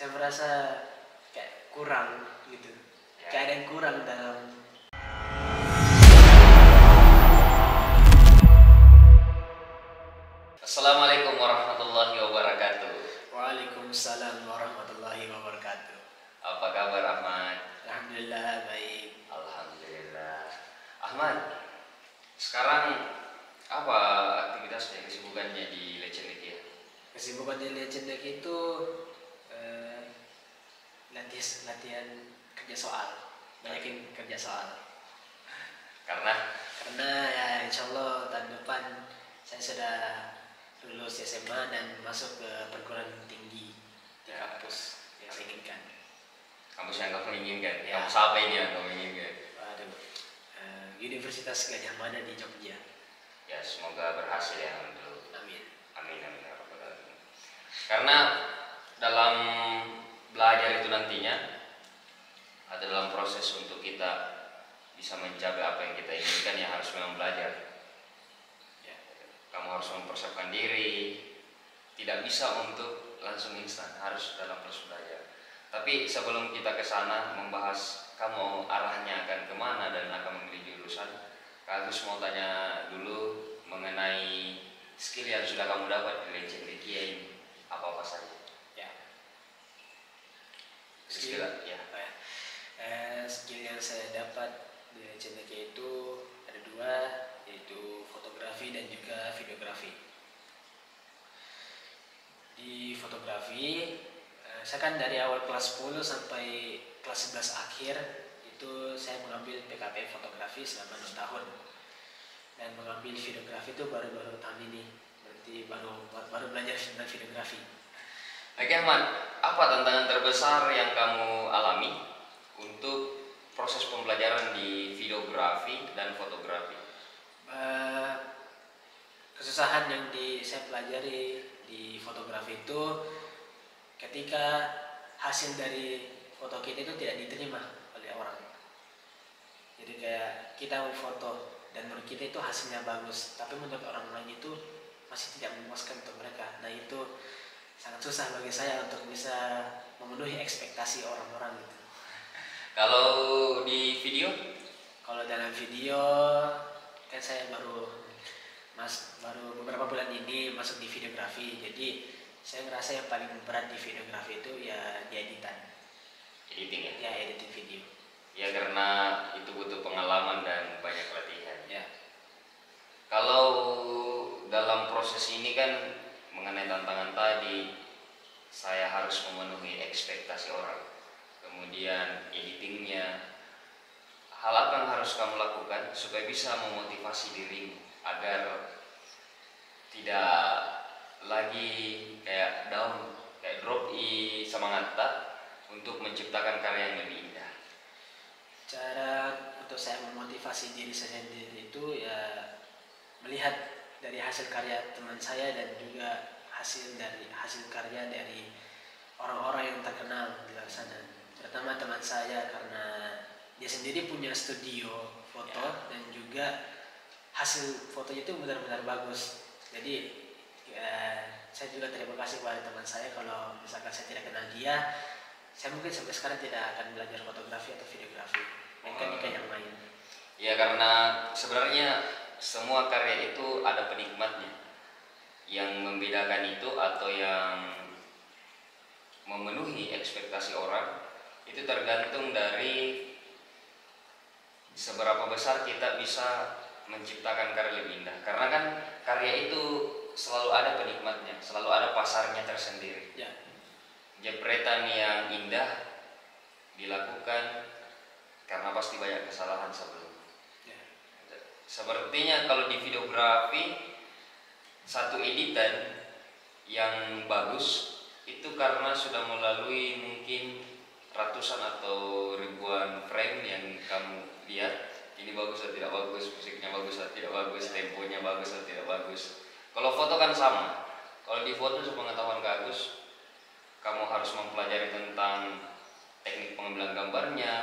saya merasa kayak kurang gitu, kayak ada yang kurang dalam. Assalamualaikum warahmatullahi wabarakatuh. Waalaikumsalam warahmatullahi wabarakatuh. Apa kabar Ahmad? Alhamdulillah baik. Alhamdulillah. Ahmad, sekarang apa aktivitasnya, kesibukannya di Legend ya? Kesibukan di Legend itu latihan kerja soal, banyakin kerja soal. Karena ya insya Allah tahun depan saya sudah lulus SMA dan masuk ke perguruan tinggi di kampus yang saya inginkan. Kampus yang kamu inginkan? Ya. Kampus apa ini yang kamu inginkan? Waduh, Universitas Gadjah Mada di Jogja. Ya semoga berhasil ya untuk. Amin. Amin amin ya rabbal alamin. Karena dalam belajar itu nantinya ada dalam proses untuk kita bisa mencapai apa yang kita inginkan, ya harus memang belajar. Ya. Kamu harus mempersiapkan diri, tidak bisa untuk langsung instan, harus dalam proses belajar. Tapi sebelum kita ke sana membahas kamu arahnya akan kemana dan akan memilih jurusan, Kak Agus mau tanya dulu mengenai skill yang sudah kamu dapat di Legend Kia ini, apa saja? Ya. Skill ya. Skill yang saya dapat di Legend itu ada dua, yaitu fotografi dan juga videografi. Di fotografi, saya kan dari awal kelas 10 sampai kelas 11 akhir itu saya mengambil PKP fotografi selama 2 tahun, dan mengambil videografi itu baru tahun ini, berarti baru belajar tentang videografi. Oke Ahmad, apa tantangan terbesar yang kamu alami untuk proses pembelajaran di videografi dan fotografi? Kesusahan yang saya pelajari di fotografi itu ketika hasil dari foto kita itu tidak diterima oleh orang. Jadi kayak kita mau foto dan menurut kita itu hasilnya bagus, tapi menurut orang lain itu masih tidak memuaskan untuk mereka. Nah itu sangat susah bagi saya untuk bisa memenuhi ekspektasi orang-orang gitu. Kalau di video? Kalau dalam video kan saya baru beberapa bulan ini masuk di videografi, jadi saya ngerasa yang paling berat di videografi itu ya di editan. Editing ya? Ya, editing video. Ya karena itu butuh pengalaman dan banyak latihan. Ya. Kalau dalam proses ini kan mengenai tantangan tadi, saya harus memenuhi ekspektasi orang. Kemudian editingnya, hal apa yang harus kamu lakukan supaya bisa memotivasi dirimu agar tidak lagi kayak down, kayak drop i semangat untuk menciptakan karya yang lebih indah? Cara untuk saya memotivasi diri saya sendiri itu ya melihat dari hasil karya teman saya dan juga hasil karya dari orang-orang yang terkenal di luar sana. Terutama teman saya karena dia sendiri punya studio foto dan juga hasil fotonya itu benar-benar bagus. Jadi saya juga terima kasih kepada teman saya. Kalau misalkan saya tidak kenal dia, saya mungkin sampai sekarang tidak akan belajar fotografi atau videografi, mungkin yang lain. Ya karena sebenarnya semua karya itu ada penikmatnya. Yang membedakan itu atau yang memenuhi ekspektasi orang itu tergantung dari seberapa besar kita bisa menciptakan karya lebih indah. Karena kan karya itu selalu ada penikmatnya, selalu ada pasarnya tersendiri. Ya. Jepretan yang indah dilakukan karena pasti banyak kesalahan sebelumnya. Ya. Sepertinya kalau di videografi, satu editan yang bagus itu karena sudah melalui mungkin ratusan atau ribuan frame yang kamu lihat, ini bagus atau tidak bagus, musiknya bagus atau tidak bagus, temponya bagus atau tidak bagus. Kalau foto kan sama. Kalau di foto sepengetahuan Kak Agus, kamu harus mempelajari tentang teknik pengambilan gambarnya.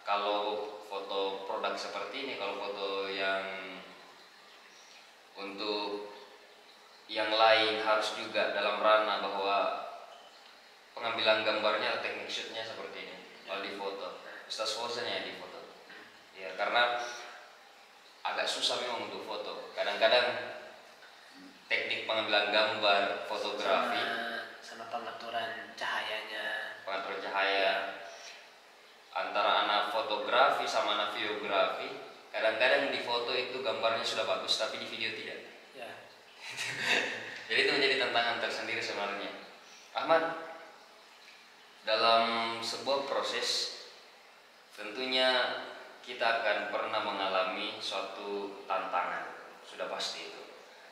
Kalau foto produk seperti ini, kalau foto yang untuk yang lain harus juga dalam ranah bahwa pengambilan gambarnya, teknik shootnya seperti ini. Kalau di foto, Ustaz Fauzan ya di foto. Ya karena agak susah memang untuk foto. Kadang-kadang teknik pengambilan gambar, fotografi, sama pengaturan cahayanya, pengatur cahaya, antara anak fotografi sama anak videografi. Kadang-kadang di foto itu gambarnya sudah bagus, tapi di video tidak. ya. Jadi itu menjadi tantangan tersendiri sebenarnya. Ahmad, dalam sebuah proses tentunya kita akan pernah mengalami suatu tantangan, sudah pasti itu.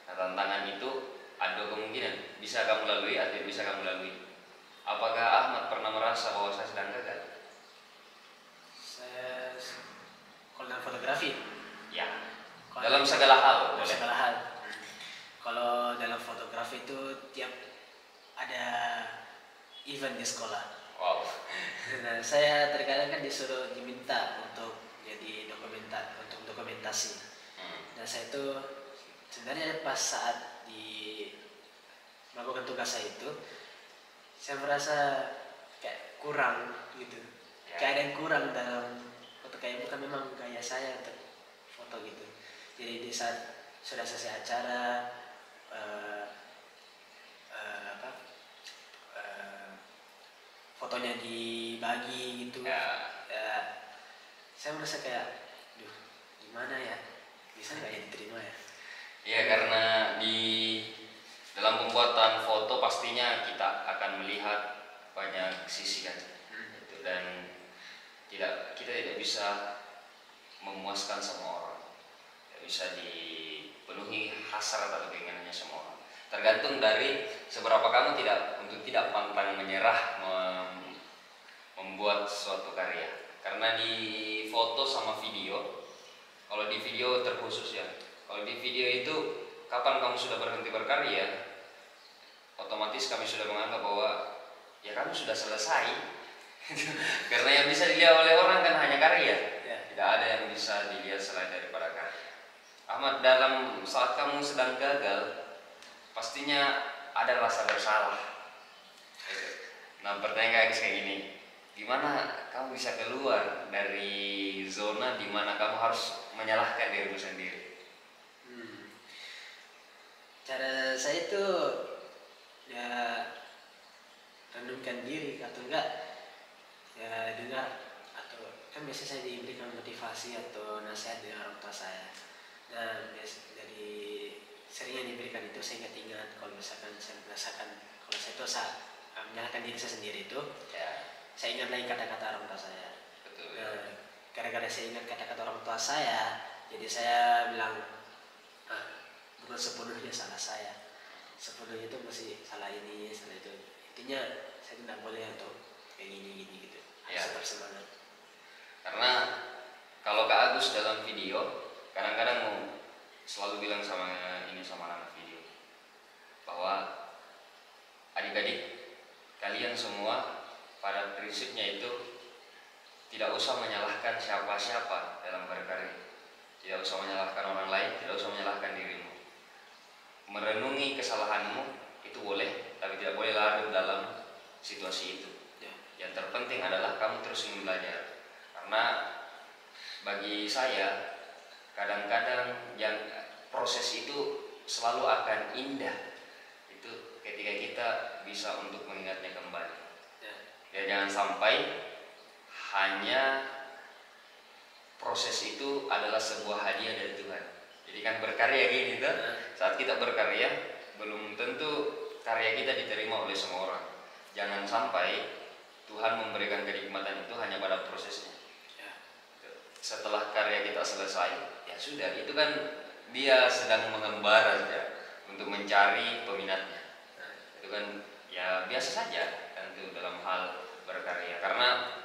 Nah, tantangan itu ada kemungkinan bisa kamu lalui atau bisa kamu lalui. Apakah Ahmad pernah merasa bahwa saya sedang gagal? Saya kalau dalam fotografi, Ya, kalau dalam segala hal. dalam segala hal. Kalau dalam fotografi itu tiap ada event di sekolah. Wow. Nah, saya terkadang kan disuruh diminta untuk jadi untuk dokumentasi. Nah, saya itu sebenarnya pas saat di melakukan tugas saya itu, saya merasa kayak kurang gitu. Ya. Kayak ada yang kurang dalam foto, kayak bukan memang gaya saya untuk foto gitu. Jadi di saat sudah selesai acara, fotonya dibagi gitu, Ya. saya merasa kayak, duh, gimana ya, bisa nggak ya diterima ya? Ya, karena di dalam pembuatan foto pastinya kita akan melihat banyak sisi kan, dan kita tidak bisa memuaskan semua orang, tidak bisa dipenuhi hasrat atau keinginannya semua orang. Tergantung dari seberapa kamu tidak pantang menyerah membuat suatu karya. Karena di foto sama video, kalau di video terkhusus ya, kalau di video itu kapan kamu sudah berhenti berkarya, otomatis kami sudah menganggap bahwa ya kamu sudah selesai. Karena yang bisa dilihat oleh orang kan hanya karya, tidak ada yang bisa dilihat selain daripada karya. Ahmad, dalam saat kamu sedang gagal, pastinya ada rasa bersalah. Nah, pertanyaan kayak gini, gimana kamu bisa keluar dari zona di mana kamu harus menyalahkan dirimu sendiri? Cara saya itu ya renungkan diri atau enggak ya dengar, atau kan biasanya saya diberikan motivasi atau nasihat dari orang tua saya. Nah, dari sering yang diberikan itu saya ingat kalau misalkan saya merasakan kalau saya itu menyalahkan diri saya sendiri itu, Ya, saya ingat lagi kata-kata orang tua saya. betul. Nah, gara-gara saya ingat kata-kata orang tua saya, jadi saya bilang, bukan sepenuhnya salah saya, sepenuhnya itu masih salah ini, salah itu. Intinya saya tidak boleh untuk kayak gini gitu. Ya. Harus tetap semangat. Karena kalau Kak Agus dalam video kadang-kadang mau selalu bilang sama anak video bahwa adik-adik kalian semua pada prinsipnya itu tidak usah menyalahkan siapa-siapa dalam berkarya, tidak usah menyalahkan orang lain, tidak usah menyalahkan dirimu. Merenungi kesalahanmu itu boleh, tapi tidak boleh larut dalam situasi itu. Yang terpenting adalah kamu terus belajar. Karena bagi saya kadang-kadang yang proses itu selalu akan indah itu ketika kita bisa untuk mengingatnya kembali. Ya, jangan sampai hanya proses itu adalah sebuah hadiah dari Tuhan. Jadi kan berkarya gini tuh, saat kita berkarya belum tentu karya kita diterima oleh semua orang. Jangan sampai Tuhan memberikan kenikmatan itu hanya pada prosesnya. Setelah karya kita selesai, ya sudah, itu kan dia sedang mengembara saja untuk mencari peminatnya. Itu kan ya biasa saja tentu dalam hal berkarya, karena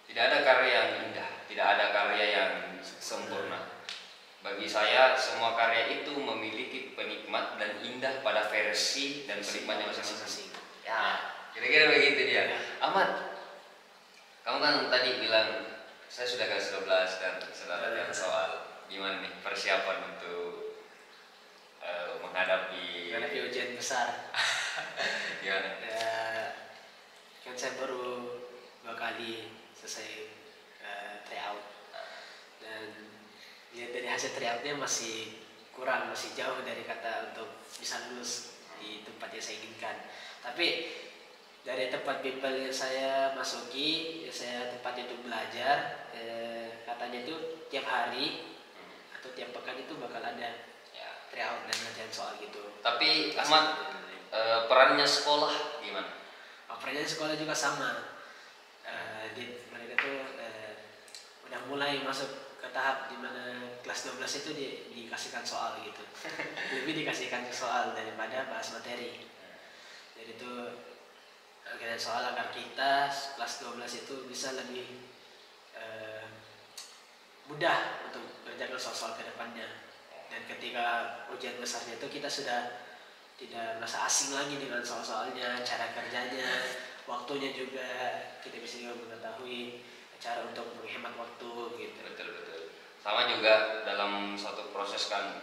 tidak ada karya yang indah, tidak ada karya yang sempurna. Bagi saya semua karya itu memiliki penikmat dan indah pada versi dan penikmatnya masing-masing. Ya, kira-kira begitu dia. Ahmad, kamu kan tadi bilang saya sudah kelas 12 dan sudah latihan soal. Gimana nih persiapan untuk menghadapi ujian besar? gimana? Kan saya baru 2 kali selesai tryout, dan lihat dari hasil tryoutnya masih kurang, masih jauh dari kata untuk bisa lulus di tempat yang saya inginkan. Tapi dari tempat bimbel yang saya masuki, saya tempat itu belajar, katanya itu tiap hari atau tiap pekan itu bakal ada Ya. tryout dan latihan soal gitu. Tapi Ahmad, perannya sekolah gimana? Perannya sekolah juga sama. Mereka tuh udah mulai masuk ke tahap dimana kelas 12 itu dikasihkan soal gitu. Lebih dikasihkan soal daripada bahas materi. Jadi itu kalian soal agar kita kelas 12 itu bisa lebih mudah untuk mengerjakan soal-soal ke depannya. Dan ketika ujian besarnya itu kita sudah tidak merasa asing lagi dengan soal-soalnya, cara kerjanya, waktunya juga kita bisa juga mengetahui cara untuk menghemat waktu gitu. Betul. Sama juga dalam suatu proses kan,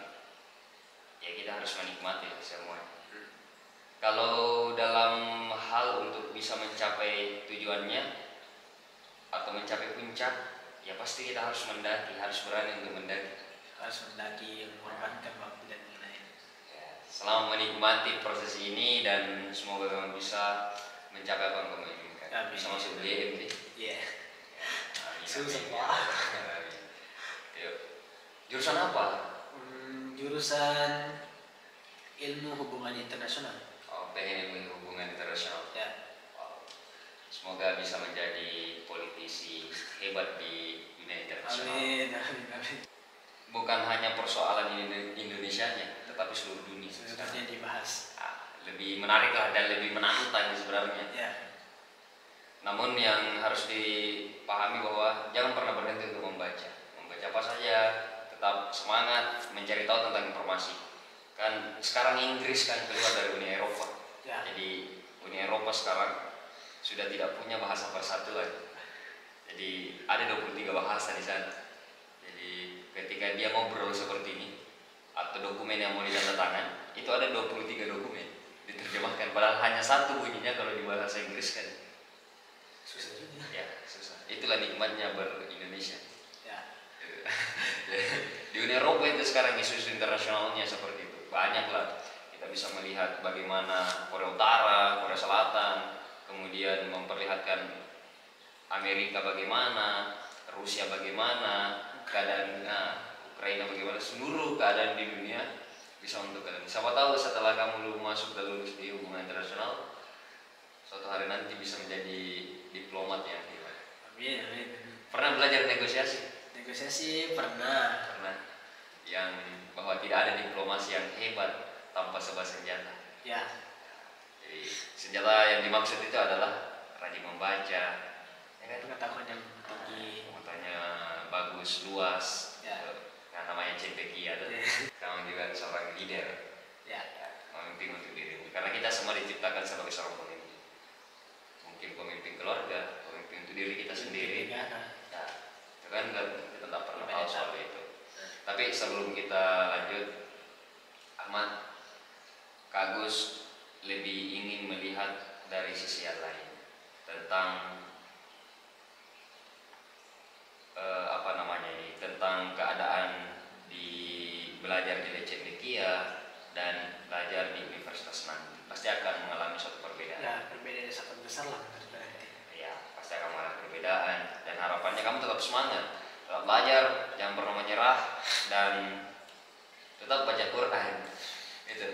ya kita harus menikmati semua. Kalau dalam hal untuk bisa mencapai tujuannya atau mencapai puncak, ya pasti kita harus mendaki, harus berani untuk mendaki. Harus mendaki, mengorbankan waktu dan lain-lain. Ya, selama menikmati proses ini dan semoga kamu bisa mencapai apa yang kamu inginkan. Bisa masuk BM nih. Iya. Susah Pak. Yuk. Jurusan apa? Jurusan ilmu hubungan internasional. Oh, pengen ilmu hubungan internasional. Ya. Wow. Semoga bisa menjadi politisi hebat di dunia internasional. Amin. Bukan hanya persoalan Indonesia-nya, tetapi seluruh dunia. Sebenarnya dibahas. Lebih menarik lah dan lebih menantang sebenarnya. Ya. Namun yang harus dipahami bahwa jangan pernah berhenti untuk membaca. Membaca apa saja, tetap semangat mencari tahu tentang informasi. Kan sekarang Inggris kan keluar dari Uni Eropa. Ya. Jadi Uni Eropa sekarang sudah tidak punya bahasa persatu lagi. Jadi ada 23 bahasa di sana. Jadi ketika dia ngobrol seperti ini atau dokumen yang mau ditandatangan, itu ada 23 dokumen diterjemahkan, padahal hanya satu bunyinya kalau di bahasa Inggris kan. Susah juga. Ya, susah. Itulah nikmatnya ber-Indonesia. Ya. Di Uni Eropa itu sekarang isu-isu internasionalnya seperti itu. Banyak lah. Kita bisa melihat bagaimana Korea Utara, Korea Selatan, kemudian memperlihatkan Amerika bagaimana, Rusia bagaimana, keadaan Ukraina bagaimana, seluruh keadaan di dunia bisa untuk kalian. Siapa tahu setelah kamu masuk dan lulus di hubungan internasional, suatu hari nanti bisa menjadi diplomat ya. Amin. Pernah belajar negosiasi? Negosiasi pernah. Yang bahwa tidak ada diplomasi yang hebat tanpa sebuah senjata. Ya. Jadi senjata yang dimaksud itu adalah rajin membaca, ya kan? Pengetahuan yang tinggi. Pengetahuannya bagus, luas. Ya. Nah, namanya CPQ ada. Kamu juga seorang leader. Ya. Memimpin untuk dirimu. Karena kita semua diciptakan sebagai seorang pemimpin. Mungkin pemimpin keluarga, pemimpin untuk diri kita sendiri. Negara. Ya, itu kan kita tak pernah tahu soal itu. Tapi sebelum kita lanjut, Ahmad, Kak Agus lebih ingin melihat dari sisi yang lain tentang tentang keadaan di belajar di Lecce dan belajar di Universitas nanti. Pasti akan mengalami suatu perbedaan. Ya, perbedaan sangat besar lah berarti. Ya, pasti akan mengalami perbedaan dan harapannya kamu tetap semangat, tetap belajar, jangan pernah menyerah dan tetap baca Quran. Itu.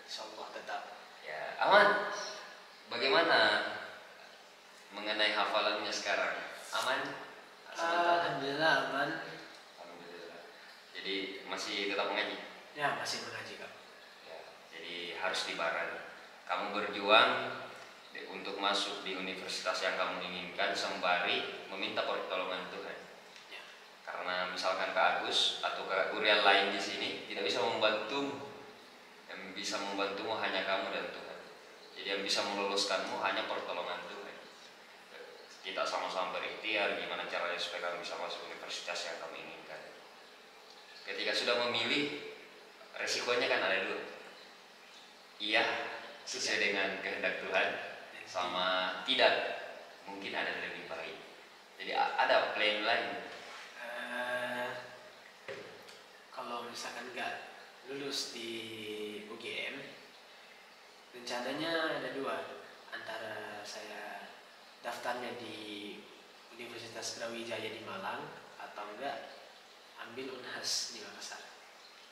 Insyaallah tetap. Ya, Aman. Bagaimana mengenai hafalannya sekarang? Aman? Alhamdulillah aman. Alhamdulillah. Jadi masih tetap mengaji? Ya, masih mengaji Kak. Ya, jadi harus dibarani. Kamu berjuang untuk masuk di universitas yang kamu inginkan sembari meminta pertolongan Tuhan. Ya. Karena misalkan Kak Agus atau Kak Gurian lain di sini tidak bisa membantumu. Yang bisa membantumu hanya kamu dan Tuhan. Jadi yang bisa meluluskanmu hanya pertolongan Tuhan. Kita sama-sama berikhtiar gimana caranya supaya kamu bisa masuk universitas yang kamu inginkan. Ketika sudah memilih, resikonya kan ada dua. Iya, sesuai dengan kehendak Tuhan, sama tidak mungkin ada yang lebih baik. Jadi ada plan lain. Eh, Kalau misalkan nggak lulus di UGM, rencananya ada dua, antara saya daftarnya di Universitas Brawijaya di Malang atau enggak ambil Unhas di Makassar.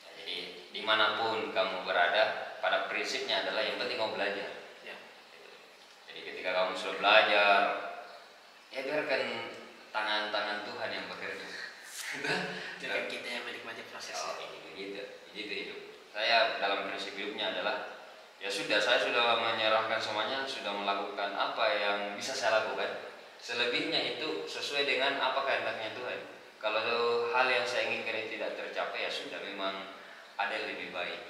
Ya, jadi dimanapun kamu berada, pada prinsipnya adalah yang penting kamu belajar. Ya. Jadi ketika kamu sudah belajar, ya biarkan tangan-tangan Tuhan yang bekerja. Jangan kita yang menikmati prosesnya. Oh, begitu hidup. Saya dalam prinsip hidupnya adalah ya sudah, saya sudah menyerahkan semuanya, sudah melakukan apa yang bisa saya lakukan. Selebihnya itu sesuai dengan apa kehendaknya Tuhan. Kalau hal yang saya inginkan itu tidak tercapai, ya sudah, memang ada yang lebih baik,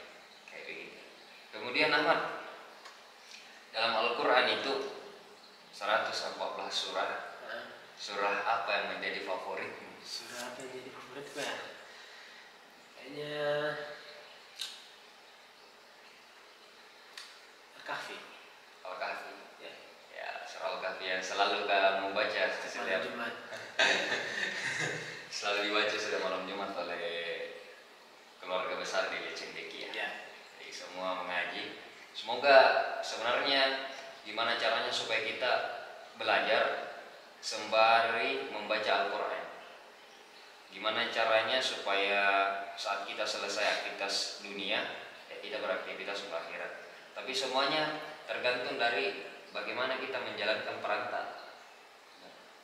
kayak begitu. Kemudian Ahmad, dalam Al-Quran itu 114 surah. Surah apa yang menjadi favoritmu? Surah apa yang jadi favorit gue? Kayaknya Al-Kahfi. Al-Kahfi. Ya. Ya, surah Al-Kahfi yang selalu kamu baca Malam Jumat. selalu dibaca setiap malam Jumat oleh keluarga besar di Cendekia. Ya. Jadi semua mengaji. Semoga sebenarnya gimana caranya supaya kita belajar sembari membaca Al-Quran. Gimana caranya supaya saat kita selesai aktivitas dunia, ya kita beraktivitas untuk akhirat. Tapi semuanya tergantung dari bagaimana kita menjalankan perantara.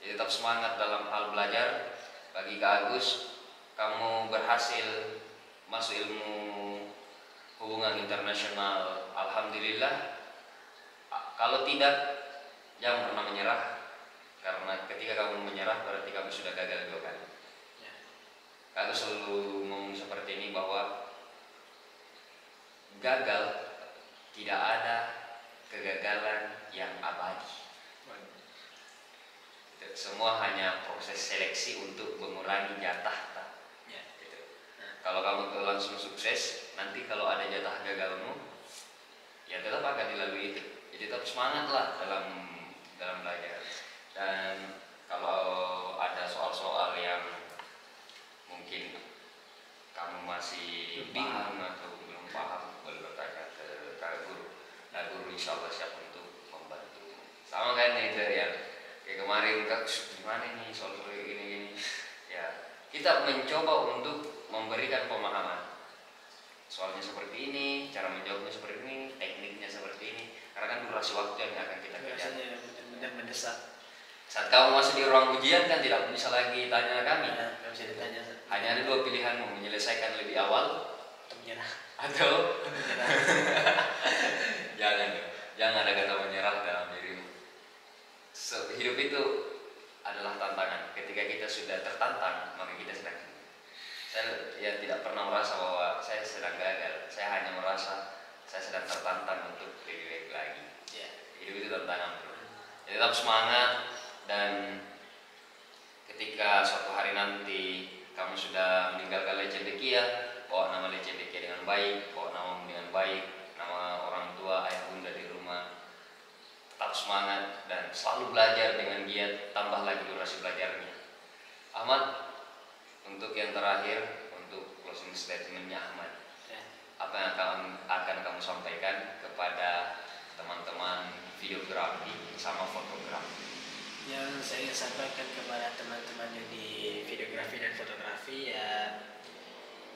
Jadi tetap semangat dalam hal belajar. Bagi Kak Agus, kamu berhasil masuk ilmu hubungan internasional, alhamdulillah. Kalau tidak, jangan pernah menyerah, karena ketika kamu menyerah berarti kamu sudah gagal 2 kali. Kak Agus selalu ngomong seperti ini, bahwa gagal, tidak ada kegagalan yang abadi. Semua hanya proses seleksi untuk mengurangi jatah. Gitu. Kalau kamu langsung sukses, nanti kalau ada jatah gagalmu, ya tetap akan dilalui itu. Jadi tetap semangatlah dalam belajar. Dan kalau ada soal-soal yang mungkin kamu masih bingung atau belum paham, boleh bertanya ke guru. Nah, guru insya Allah siap untuk membantu. Sama kan itu ya, kayak kemarin Kak, gimana nih soal gini. Ya, kita mencoba untuk memberikan pemahaman. Soalnya seperti ini, cara menjawabnya seperti ini, tekniknya seperti ini. Karena kan durasi waktu yang akan kita kejar. Biasanya benar-benar mendesak. Saat kamu masih di ruang ujian kan tidak bisa lagi tanya kami. Ya, nggak bisa ditanya. Hanya ada 2 pilihanmu, menyelesaikan lebih awal Atau menyerah. atau Menyerah. jangan ada kata menyerah dalam dirimu. Hidup itu adalah tantangan. Ketika kita sudah tertantang, maka kita sedang. Saya ya tidak pernah merasa bahwa saya sedang gagal. Saya hanya merasa saya sedang tertantang untuk lebih baik lagi. Ya. Hidup itu tantangan, bro. Jadi tetap semangat, dan ketika suatu hari nanti kamu sudah meninggalkan Cendekia, bawa nama Cendekia dengan baik, bawa namamu dengan baik, nama orang tua, ayah bunda di rumah. Tetap semangat dan selalu belajar dengan giat, tambah lagi durasi belajarnya. Ahmad, untuk yang terakhir, untuk closing statementnya Ahmad, apa yang akan kamu sampaikan kepada teman-teman videografi sama fotografi? Yang saya ingin sampaikan kepada teman-teman yang di videografi dan fotografi, ya,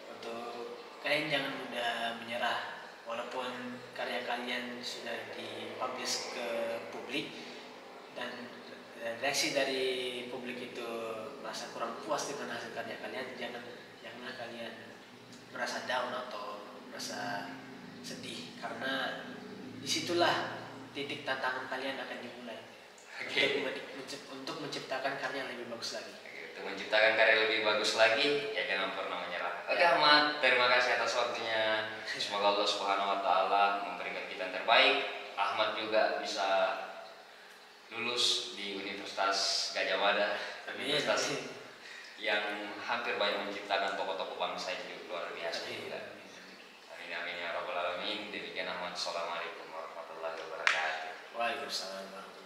untuk kalian jangan mudah menyerah. Walaupun karya kalian sudah dipublish ke publik dan reaksi dari publik itu merasa kurang puas dengan hasil karya kalian, janganlah kalian merasa down atau merasa sedih, karena disitulah titik tantangan kalian akan dimulai. Untuk menciptakan karya yang lebih bagus lagi. Untuk menciptakan karya lebih bagus lagi, ya jangan pernah menyerah. Oke Ahmad, terima kasih atas waktunya. Semoga Allah Subhanahu Wa Taala memberikan kita yang terbaik. Ahmad juga bisa lulus di Universitas Gajah Mada, universitas yang hampir banyak menciptakan tokoh-tokoh bangsa yang luar biasa. Amin amin ya rabbal alamin. Demikian Ahmad. Assalamualaikum warahmatullahi wabarakatuh. Waalaikumsalam.